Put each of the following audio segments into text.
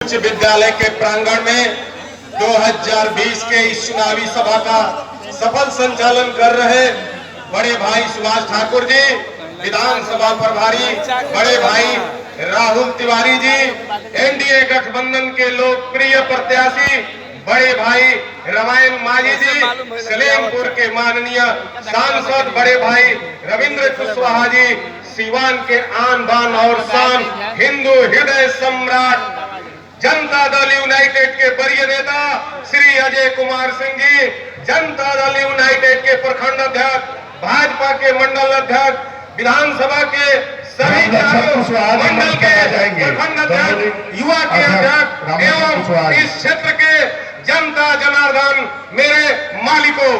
उच्च विद्यालय के प्रांगण में 2020 के इस चुनावी सभा का सफल संचालन कर रहे बड़े भाई सुभाष ठाकुर जी, विधानसभा प्रभारी बड़े भाई राहुल तिवारी जी, एनडीए गठबंधन के लोकप्रिय प्रत्याशी बड़े भाई रामायण माझी जी, सलेमपुर के माननीय सांसद बड़े भाई रविंद्र कुशवाहा जी, सीवान के आन बान और शान हिंदू हृदय सम्राट जनता दल यूनाइटेड के वरीय नेता श्री अजय कुमार सिंह जी, जनता दल यूनाइटेड के प्रखंड अध्यक्ष, भाजपा के मंडल अध्यक्ष, विधानसभा के सभी मंडल के प्रखंड अध्यक्ष, युवा के अध्यक्ष एवं इस क्षेत्र के जनता जनार्दन, मेरे मालिकों,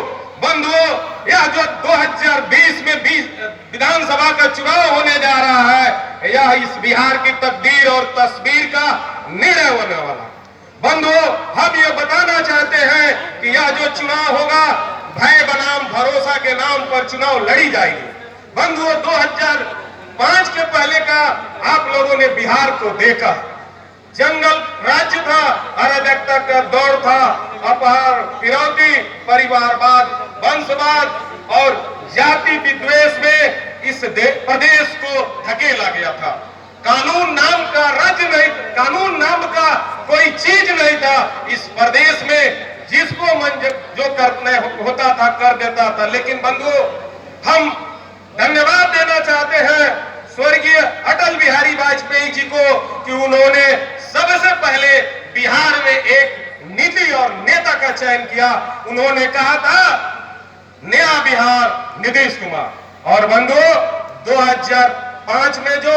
बंधुओं, यह जो 2020 में विधानसभा का चुनाव होने जा रहा है, यह इस बिहार की तकदीर और तस्वीर का निर्णय होने वाला। बंधुओं, हम ये बताना चाहते हैं कि यह जो चुनाव होगा, भय बनाम भरोसा के नाम पर चुनाव लड़ी जाएगी। बंधुओं, 2005 के पहले का आप लोगों ने बिहार को देखा, जंगल राज्य था, अराजकता का दौर था, अपहरण, फिरौती, परिवारवाद, वंशवाद और जाति विद्वेष में इस प्रदेश को धकेला गया था। कानून नाम का राज्य नहीं, कानून नाम का कोई चीज नहीं था इस प्रदेश में, जिसको मन जो करना होता था कर देता था। लेकिन बंधुओं, हम धन्यवाद देना चाहते हैं स्वर्गीय अटल बिहारी वाजपेयी जी को कि उन्होंने सबसे पहले बिहार में एक नीति और नेता का चयन किया। उन्होंने कहा था नया बिहार नीतीश कुमार। और बंधुओं, 2005 में जो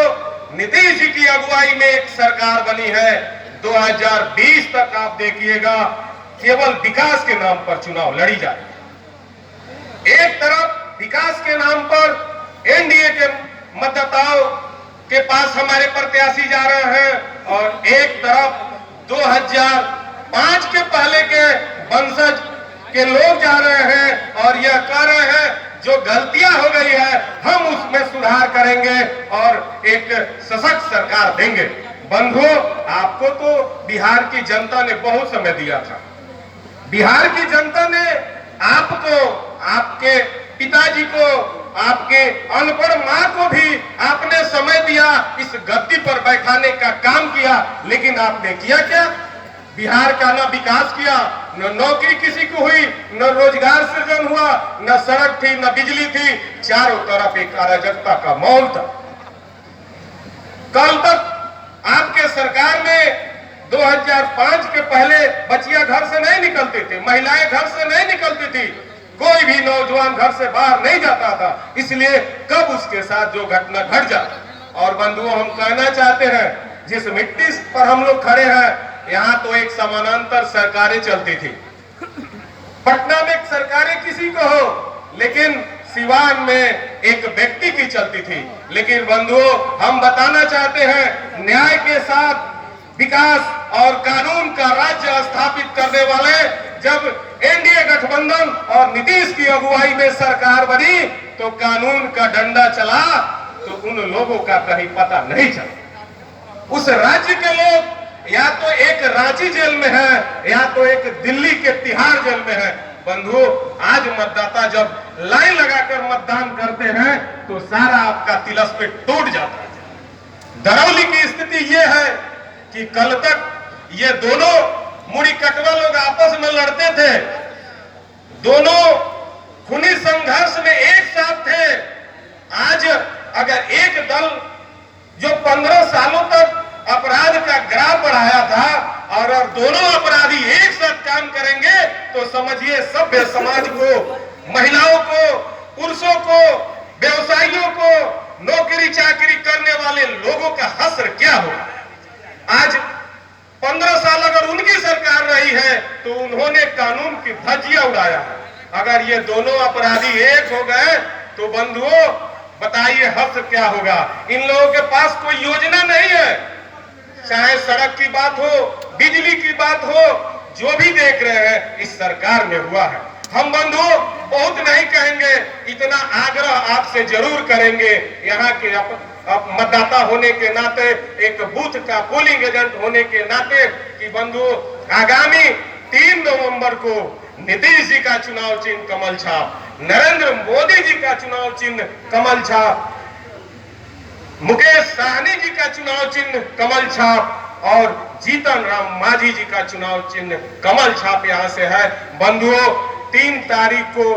नीतीश जी की अगुवाई में एक सरकार बनी है, 2020 तक आप देखिएगा केवल विकास के नाम पर चुनाव लड़ी जाए। एक तरफ विकास के नाम पर एनडीए के मतदाताओं के पास हमारे प्रत्याशी जा रहे हैं और एक तरफ 2005 के पहले के वंशज के लोग जा रहे हैं और यह कह रहे हैं जो गलतियां हो गई है हम उसमें सुधार करेंगे और एक सशक्त सरकार देंगे। बंधुओं, आपको तो बिहार की जनता ने बहुत समय दिया था। बिहार की जनता ने आपको, आपके पिताजी को, आपके अनपढ़ मां को भी आपने समय दिया, इस गद्दी पर बैठाने का काम किया। लेकिन आपने किया क्या? बिहार का न विकास किया, न नौकरी किसी को हुई, न रोजगार सृजन हुआ, न सड़क थी, न बिजली थी, चारों तरफ एक अराजकता का माहौल था। कल तक आपके सरकार में 2005 के पहले बच्चियां घर से नहीं निकलती थी, महिलाएं घर से नहीं निकलती थी, कोई भी नौजवान घर से बाहर नहीं जाता था। इसलिए कब उसके साथ जो घटना घट जाए। और बंधुओं, हम कहना चाहते हैं जिस मिट्टी पर हम लोग खड़े हैं, यहाँ तो एक समानांतर सरकारें चलती थी। पटना में सरकारें किसी को हो, लेकिन सिवान में एक व्यक्ति की चलती थी। लेकिन बंधुओं, हम बताना चाहते हैं न्याय के साथ विकास और कानून का राज्य स्थापित करने वाले जब एनडीए गठबंधन और नीतीश की अगुवाई में सरकार बनी तो कानून का डंडा चला तो उन लोगों का कहीं पता नहीं चला। उस राज्य के लोग या तो एक रांची जेल में है या तो एक दिल्ली के तिहाड़ जेल में है। बंधुओं, आज मतदाता जब लाइन लगाकर मतदान करते हैं तो सारा आपका तिलस्म टूट जाता है। दरौली की स्थिति ये है कि कल तक ये दोनों मुड़ी कटवा लोग आपस में लड़ते थे, दोनों खूनी संघर्ष में एक साथ थे। आज अगर एक दल जो 15 सालों तक अपराध का ग्राफ बढ़ाया था और दोनों अपराधी एक साथ काम करेंगे तो समझिए सभ्य समाज को, महिलाओं को, पुरुषों को, व्यवसायियों को, नौकरी चाकरी करने वाले लोगों का हश्र क्या होगा। आज 15 साल अगर उनकी सरकार रही है तो उन्होंने कानून की धज्जियां उड़ाया है। अगर ये दोनों अपराधी एक हो गए तो बंधुओं बताइए हश्र क्या होगा। इन लोगों के पास कोई योजना नहीं है, चाहे सड़क की बात हो, बिजली की बात हो, जो भी देख रहे हैं इस सरकार में हुआ है। हम बंधुओं बहुत नहीं कहेंगे, इतना आग्रह आपसे जरूर करेंगे। यहाँ के मतदाता होने के नाते, एक बूथ का पोलिंग एजेंट होने के नाते कि बंधुओं, आगामी 3 नवंबर को नीतीश जी का चुनाव चिन्ह कमल छाप, नरेंद्र मोदी जी का चुनाव चिन्ह कमल छाप, मुकेश सहनी जी का चुनाव चिन्ह कमल छाप और जीतन राम मांझी जी का चुनाव चिन्ह कमल छाप यहां से है। बंधुओं, 3 तारीख को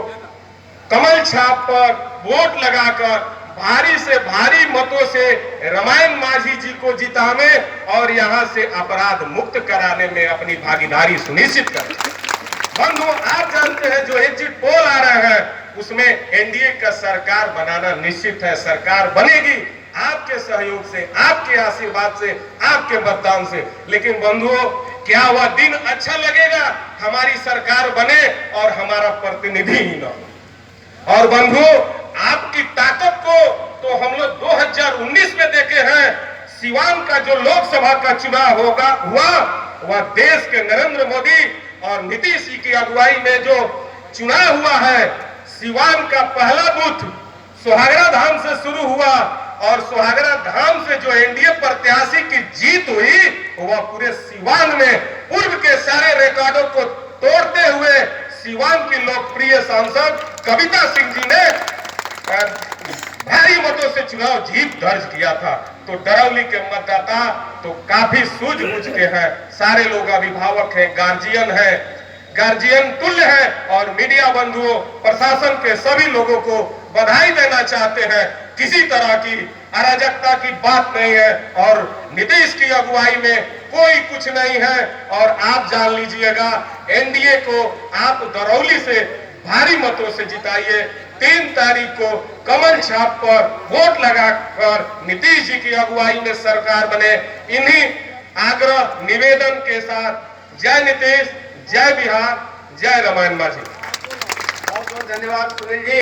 कमल छाप पर वोट लगाकर भारी से भारी मतों से रामायण मांझी जी को जिताने और यहां से अपराध मुक्त कराने में अपनी भागीदारी सुनिश्चित करें। बंधुओं, आप जानते हैं जो एग्जिट पोल आ रहे हैं उसमें एनडीए का सरकार बनाना निश्चित है, सरकार बनेगी आपके सहयोग से, आपके आशीर्वाद से, आपके मतदान से। लेकिन बंधुओं, क्या वह दिन अच्छा लगेगा हमारी सरकार बने और हमारा प्रतिनिधि ही ना हो? और बंधुओं, आपकी ताकत को तो हम लोग 2019 में देखे हैं। सिवान का जो लोकसभा का चुनाव हुआ वह देश के नरेंद्र मोदी और नीतीश जी की अगुवाई में जो चुनाव हुआ है, सिवान का पहला बूथ सुहागरा धाम से शुरू हुआ और सुहागरा धाम से जो एनडीए प्रत्याशी की जीत हुई वह पूरे सिवान में पूर्व के सारे रिकॉर्डों को तोड़ते हुए सिवान की लोकप्रिय सांसद कविता सिंह जी ने भारी मतों से चुनाव जीत दर्ज किया था। तो डरौली के मतदाता तो काफी सूझबूझ के हैं, सारे लोग अभिभावक हैं, गार्जियन तुल्य है और मीडिया बंधुओं, प्रशासन के सभी लोगों को बधाई देना चाहते हैं। किसी तरह की अराजकता की बात नहीं है और नीतीश की अगुवाई में कोई कुछ नहीं है। और आप जान लीजिएगा, एनडीए को आप दरौली से भारी मतों से जिताइए। 3 तारीख को कमल छाप पर वोट लगाकर नीतीश जी की अगुवाई में सरकार बने। इन्हीं आग्रह निवेदन के साथ जय नीतीश, जय बिहार, जय रामायण मांझी। बहुत बहुत धन्यवाद सुनील जी।